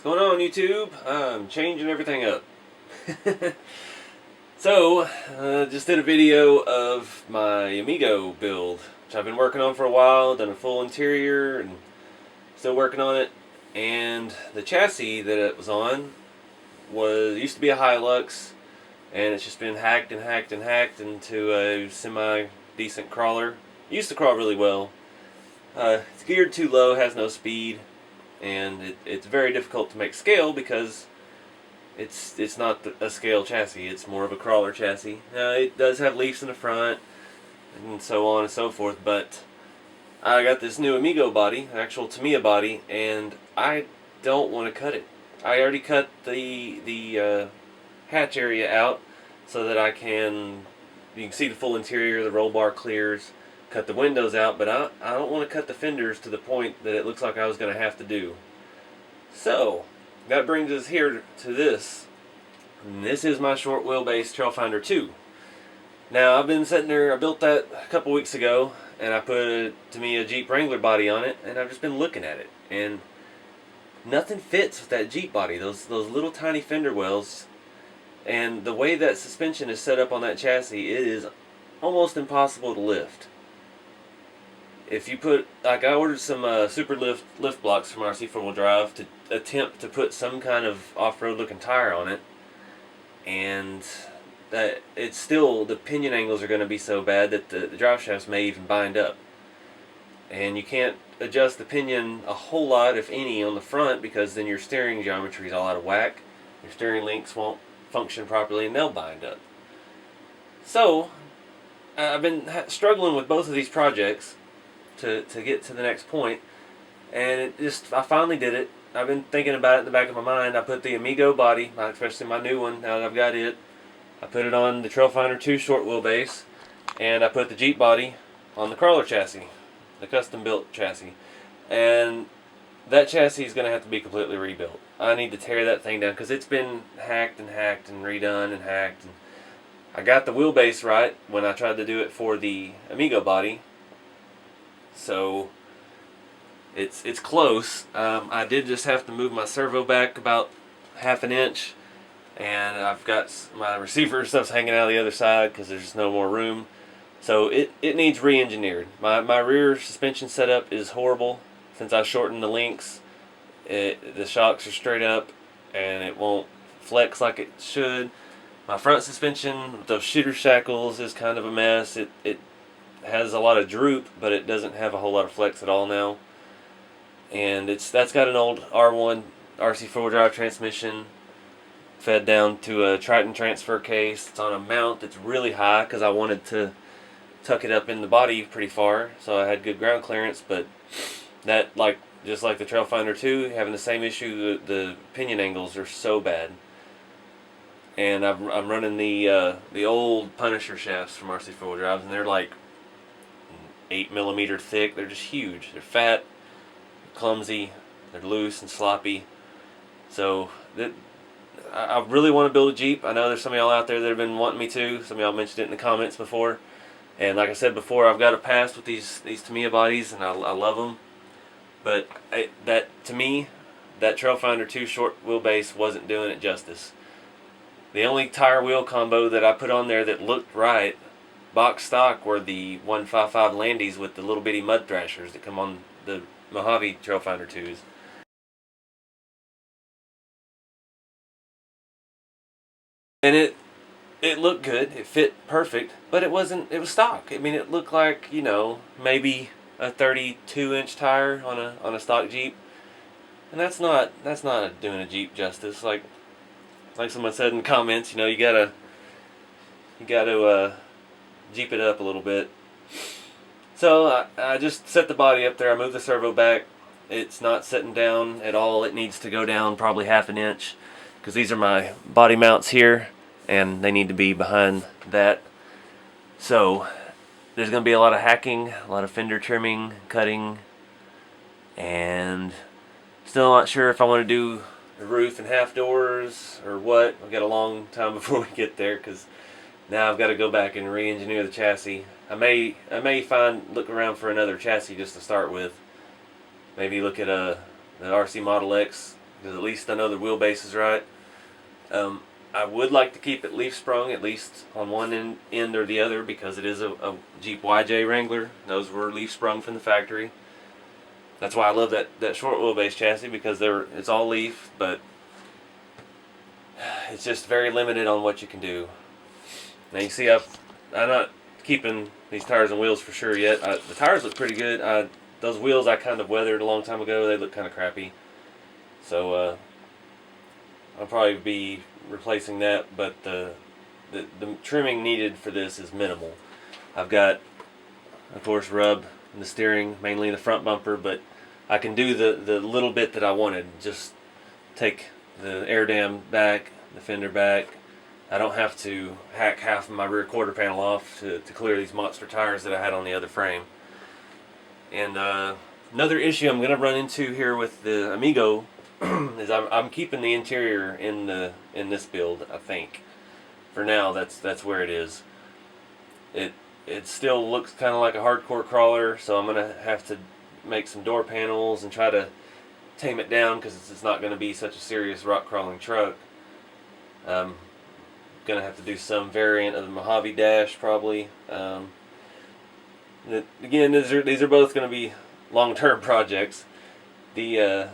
What's going on, YouTube? I'm changing everything up. So, just did a video of my Amigo build, which I've been working on for a while, done a full interior, and still working on it. And the chassis that it was on used to be a Hilux, and it's just been hacked and hacked and hacked into a semi-decent crawler. It used to crawl really well. It's geared too low, has no speed, and it's very difficult to make scale because it's not a scale chassis. It's more of a crawler chassis. Now it does have leaves in the front and so on and so forth, but I got this new Amigo body, actual Tamiya body, and I don't want to cut it. I already cut the hatch area out so that you can see the full interior, the roll bar clears, cut the windows out, but I don't want to cut the fenders to the point that it looks like I was going to have to do. So, that brings us here to this. And this is my short wheelbase Trailfinder 2. Now, I've been sitting there, I built that a couple weeks ago, and I put a Jeep Wrangler body on it, and I've just been looking at it. And nothing fits with that Jeep body, those little tiny fender wells. And the way that suspension is set up on that chassis, it is almost impossible to lift. If you put, like I ordered some super lift blocks from RC 4-wheel drive to attempt to put some kind of off-road looking tire on it, and that it's still, the pinion angles are going to be so bad that the drive shafts may even bind up. And you can't adjust the pinion a whole lot, if any, on the front, because then your steering geometry is all out of whack. Your steering links won't function properly and they'll bind up. So, I've been struggling with both of these projects to get to the next point, and I finally did it. I've been thinking about it in the back of my mind. I put the Amigo body, especially my new one, now that I've got it, I put it on the Trailfinder 2 short wheelbase, and I put the Jeep body on the crawler chassis, the custom built chassis. And that chassis is going to have to be completely rebuilt. I need to tear that thing down because it's been hacked and hacked and redone and hacked. And I got the wheelbase right when I tried to do it for the Amigo body, so it's close. I did just have to move my servo back about half an inch, and I've got my receiver stuff's hanging out the other side because there's just no more room. So it needs re-engineered. My rear suspension setup is horrible. Since I shortened the links, the shocks are straight up and it won't flex like it should. My front suspension with those shooter shackles is kind of a mess. It has a lot of droop, but it doesn't have a whole lot of flex at all now. And that's got an old R1 RC 4-wheel drive transmission fed down to a Triton transfer case. It's on a mount that's really high because I wanted to tuck it up in the body pretty far, so I had good ground clearance. But that, just like the Trailfinder 2, having the same issue, the pinion angles are so bad. And I'm running the old Punisher shafts from RC 4-wheel drives, and they're like 8mm thick. They're just huge. They're fat, clumsy, they're loose and sloppy. So I really want to build a Jeep. I know there's some of y'all out there that have been wanting me to. Some of y'all mentioned it in the comments before. And like I said before, I've got a past with these Tamiya bodies, and I love them. But to me, that Trailfinder 2 short wheelbase wasn't doing it justice. The only tire wheel combo that I put on there that looked right, box stock, were the 155 Landies with the little bitty mud thrashers that come on the Mojave Trailfinder 2s. And it looked good, it fit perfect, but it was stock. I mean, it looked like, maybe a 32-inch tire on a stock Jeep. And that's not doing a Jeep justice. Like someone said in the comments, you gotta Jeep it up a little bit. So I just set the body up there. I moved the servo back. It's not sitting down at all. It needs to go down probably half an inch because these are my body mounts here, and they need to be behind that. So there's going to be a lot of hacking, a lot of fender trimming, cutting, and still not sure if I want to do the roof and half doors or what. I've got a long time before we get there because now I've got to go back and re-engineer the chassis. I may look around for another chassis just to start with. Maybe look at the RC Model X because at least I know the wheelbase is right. I would like to keep it leaf sprung, at least on one end or the other, because it is a Jeep YJ Wrangler. Those were leaf sprung from the factory. That's why I love that short wheelbase chassis, because it's all leaf, but it's just very limited on what you can do. Now you see I'm not keeping these tires and wheels for sure yet. The tires look pretty good. Those wheels I kind of weathered a long time ago. They look kind of crappy. So I'll probably be replacing that, but the trimming needed for this is minimal. I've got, of course, rub in the steering, mainly the front bumper, but I can do the little bit that I wanted. Just take the air dam back, the fender back. I don't have to hack half of my rear quarter panel off to clear these monster tires that I had on the other frame. And another issue I'm going to run into here with the Amigo is I'm keeping the interior in this build. I think for now that's where it is. It still looks kind of like a hardcore crawler, so I'm gonna have to make some door panels and try to tame it down, because it's not going to be such a serious rock crawling truck. I'm gonna have to do some variant of the Mojave Dash probably. Again, these are both going to be long-term projects. The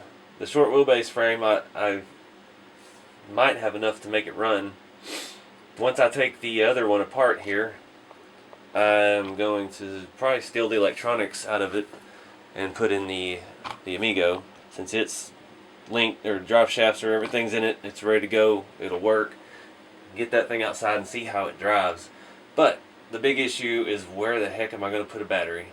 short wheelbase frame, I might have enough to make it run. Once I take the other one apart here, I'm going to probably steal the electronics out of it and put in the Amigo, since it's linked, or drive shafts or everything's in it. It's ready to go. It'll work. Get that thing outside and see how it drives. But the big issue is, where the heck am I going to put a battery?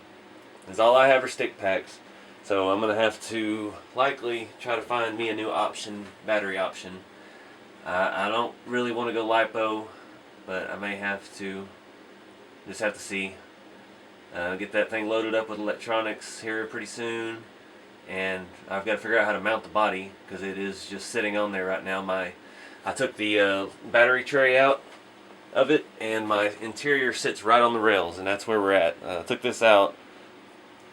Because all I have are stick packs. So I'm going to have to likely try to find me a new battery option. I don't really want to go LiPo, but I may have to. Just have to see. Get that thing loaded up with electronics here pretty soon. And I've got to figure out how to mount the body, because it is just sitting on there right now. I took the battery tray out of it, and my interior sits right on the rails, and that's where we're at. I took this out,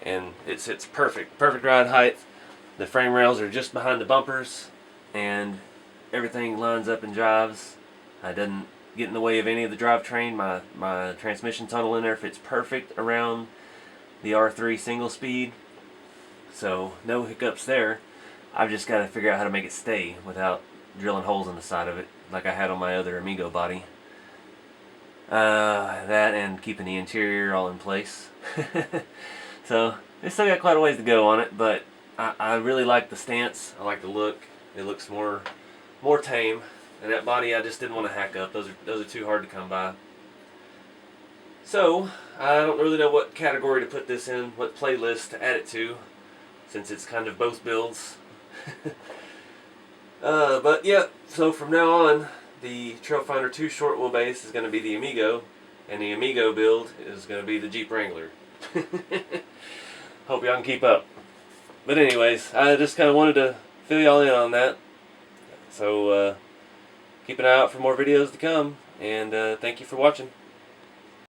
and it sits perfect ride height. The frame rails are just behind the bumpers, and everything lines up and drives. I didn't get in the way of any of the drivetrain. My transmission tunnel in there fits perfect around the R3 single speed, so no hiccups there. I've just got to figure out how to make it stay without drilling holes in the side of it like I had on my other Amigo body. That and keeping the interior all in place. So it's still got quite a ways to go on it, but I really like the stance. I like the look. It looks more tame. And that body, I just didn't want to hack up. Those are too hard to come by. So I don't really know what category to put this in, what playlist to add it to, since it's kind of both builds. But yeah, so from now on, the Trailfinder 2 short wheelbase is going to be the Amigo, and the Amigo build is going to be the Jeep Wrangler. Hope y'all can keep up. But anyways, I just kind of wanted to fill y'all in on that. So keep an eye out for more videos to come, and thank you for watching.